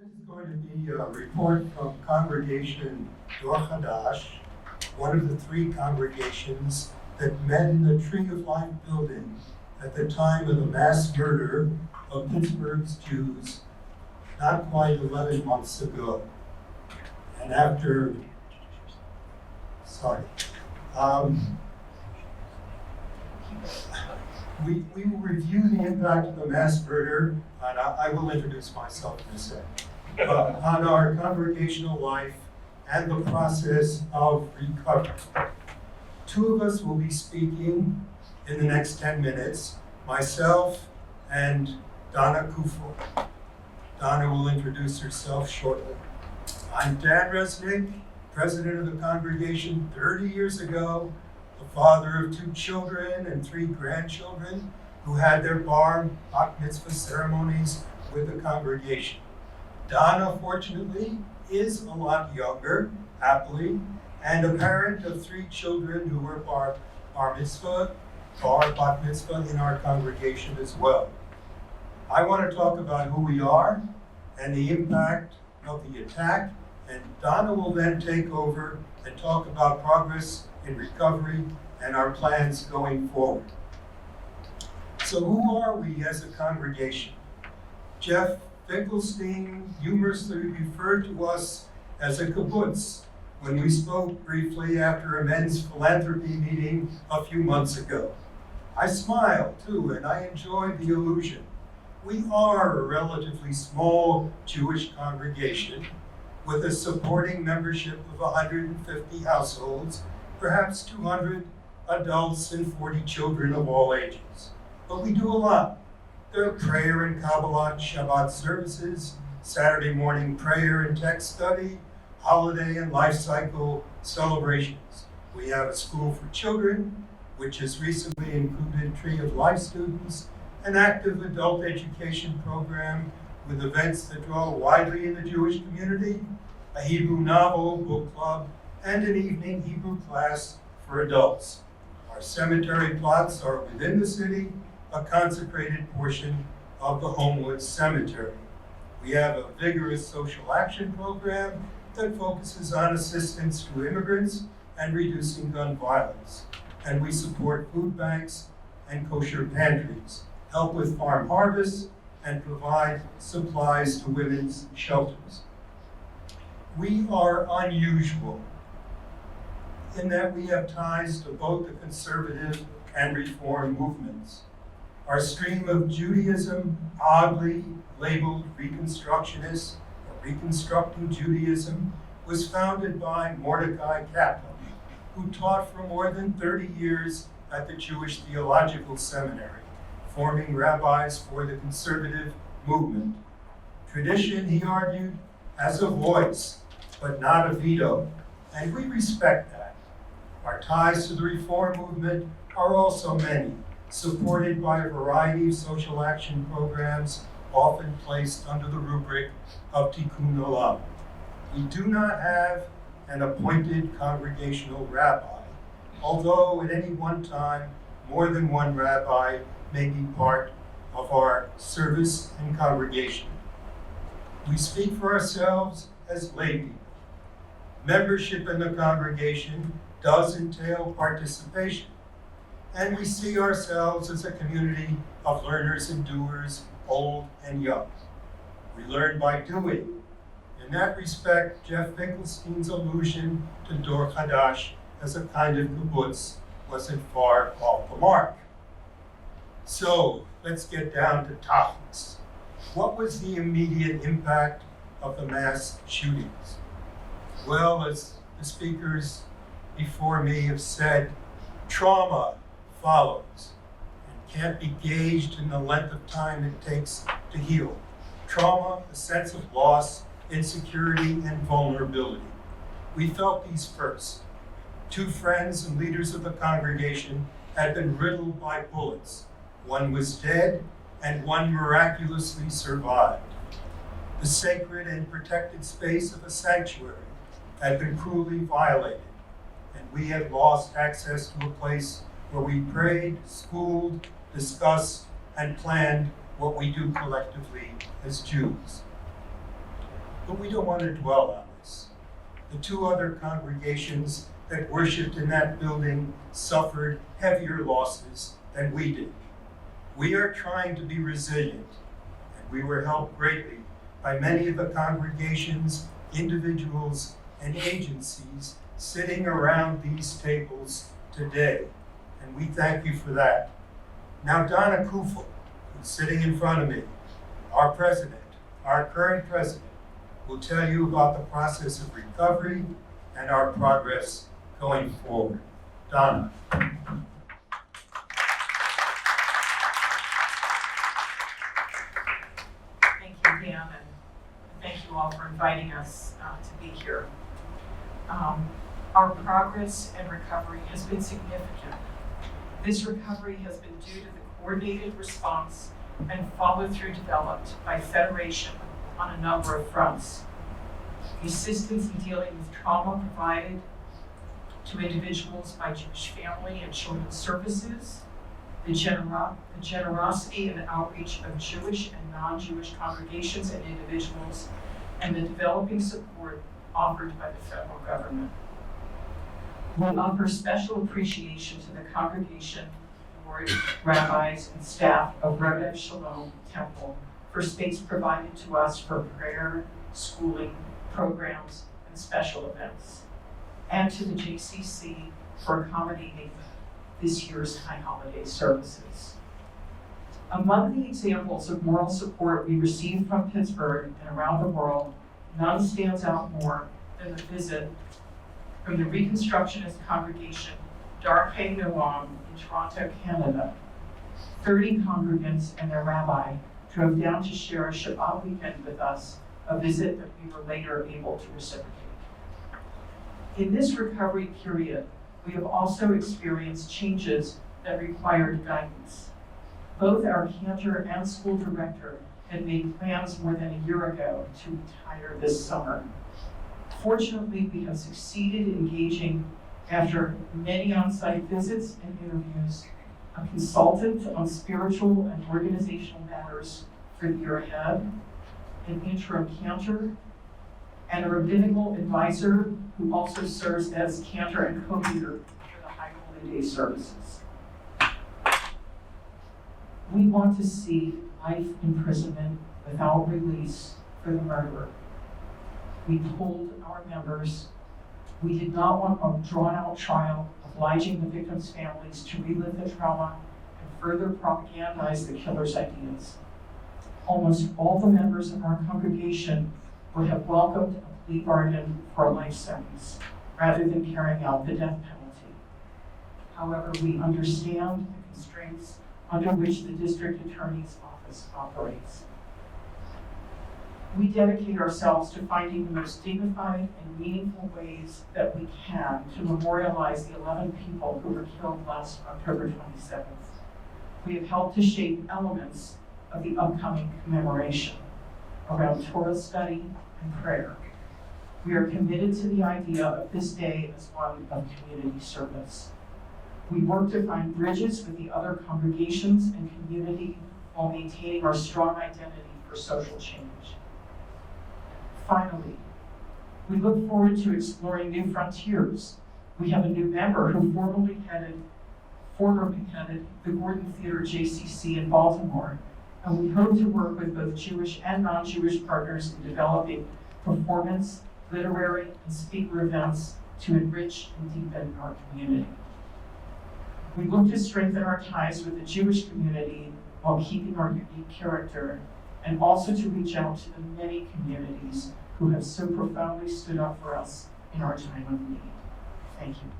This is going to be a report from Congregation Dor Hadash, one of the three congregations that met in the Tree of Life building at the time of the mass murder of Pittsburgh's Jews not quite 11 months ago. And after, we will review the impact of the mass murder, and I will introduce myself in a second, on our congregational life and the process of recovery. Two of us will be speaking in the next 10 minutes, myself and Donna Kufel. Donna will introduce herself shortly. I'm Dan Resnick, president of the congregation 30 years ago, the father of 2 children and 3 grandchildren who had their bar mitzvah ceremonies with the congregation. Donna, fortunately, is a lot younger, happily, and a parent of 3 children who were bat mitzvah in our congregation as well. I want to talk about who we are and the impact of the attack, and Donna will then take over and talk about progress in recovery and our plans going forward. So who are we as a congregation? Jeff Finkelstein humorously referred to us as a kibbutz when we spoke briefly after a men's philanthropy meeting a few months ago. I smiled too, and I enjoyed the illusion. We are a relatively small Jewish congregation with a supporting membership of 150 households, perhaps 200 adults and 40 children of all ages. But we do a lot. There are prayer and Kabbalah Shabbat services, Saturday morning prayer and text study, holiday and life cycle celebrations. We have a school for children, which has recently included Tree of Life students, an active adult education program with events that draw widely in the Jewish community, a Hebrew novel book club, and an evening Hebrew class for adults. Our cemetery plots are within the city, a consecrated portion of the Homewood Cemetery. We have a vigorous social action program that focuses on assistance to immigrants and reducing gun violence. And we support food banks and kosher pantries, help with farm harvests, and provide supplies to women's shelters. We are unusual in that we have ties to both the conservative and reform movements. Our stream of Judaism, oddly labeled Reconstructionist or Reconstructing Judaism, was founded by Mordecai Kaplan, who taught for more than 30 years at the Jewish Theological Seminary, forming rabbis for the conservative movement. Tradition, he argued, has a voice, but not a veto, and we respect that. Our ties to the reform movement are also many, supported by a variety of social action programs, often placed under the rubric of Tikkun Olam. We do not have an appointed congregational rabbi, although at any one time, more than one rabbi may be part of our service and congregation. We speak for ourselves as lay people. Membership in the congregation does entail participation, and we see ourselves as a community of learners and doers, old and young. We learn by doing. In that respect, Jeff Finkelstein's allusion to Dor Hadash as a kind of kibbutz wasn't far off the mark. So let's get down to topics. What was the immediate impact of the mass shootings? Well, as the speakers before me have said, trauma follows and can't be gauged in the length of time it takes to heal. Trauma, a sense of loss, insecurity, and vulnerability. We felt these first. 2 friends and leaders of the congregation had been riddled by bullets. One was dead, and one miraculously survived. The sacred and protected space of a sanctuary had been cruelly violated, and we had lost access to a place where we prayed, schooled, discussed, and planned what we do collectively as Jews. But we don't want to dwell on this. The two other congregations that worshiped in that building suffered heavier losses than we did. We are trying to be resilient, and we were helped greatly by many of the congregations, individuals, and agencies sitting around these tables today, and we thank you for that. Now Donna Kufel, who's sitting in front of me, our president, our current president, will tell you about the process of recovery and our progress going forward. Donna. Thank you, Dan, and thank you all for inviting us to be here. Our progress and recovery has been significant. This recovery has been due to the coordinated response and follow-through developed by Federation on a number of fronts. The assistance in dealing with trauma provided to individuals by Jewish Family and Children's Services, the generosity and outreach of Jewish and non-Jewish congregations and individuals, and the developing support offered by the federal government. We offer special appreciation to the congregation, board, rabbis, and staff of Rebev Shalom Temple for space provided to us for prayer, schooling, programs, and special events, and to the JCC for accommodating this year's high holiday services. Among the examples of moral support we received from Pittsburgh and around the world, none stands out more than the visit from the Reconstructionist congregation Darkei Noam in Toronto, Canada. 30 congregants and their rabbi drove down to share a Shabbat weekend with us, a visit that we were later able to reciprocate. In this recovery period, we have also experienced changes that required guidance. Both our cantor and school director had made plans more than a year ago to retire this summer. Fortunately, we have succeeded in engaging, after many on-site visits and interviews, a consultant on spiritual and organizational matters for the year ahead, an interim cantor, and a rabbinical advisor who also serves as cantor and co-leader for the High Holy Day services. We want to see life imprisonment without release for the murderer. We told our members we did not want a drawn-out trial obliging the victims' families to relive the trauma and further propagandize the killer's ideas. Almost all the members of our congregation would have welcomed a plea bargain for a life sentence rather than carrying out the death penalty. However, we understand the constraints under which the district attorney's office operates. We dedicate ourselves to finding the most dignified and meaningful ways that we can to memorialize the 11 people who were killed last October 27th. We have helped to shape elements of the upcoming commemoration around Torah study and prayer. We are committed to the idea of this day as one of community service. We work to find bridges with the other congregations and community while maintaining our strong identity for social change. Finally, we look forward to exploring new frontiers. We have a new member who formerly headed the Gordon Theater JCC in Baltimore, and we hope to work with both Jewish and non-Jewish partners in developing performance, literary, and speaker events to enrich and deepen our community. We look to strengthen our ties with the Jewish community while keeping our unique character, and also to reach out to the many communities who have so profoundly stood up for us in our time of need. Thank you.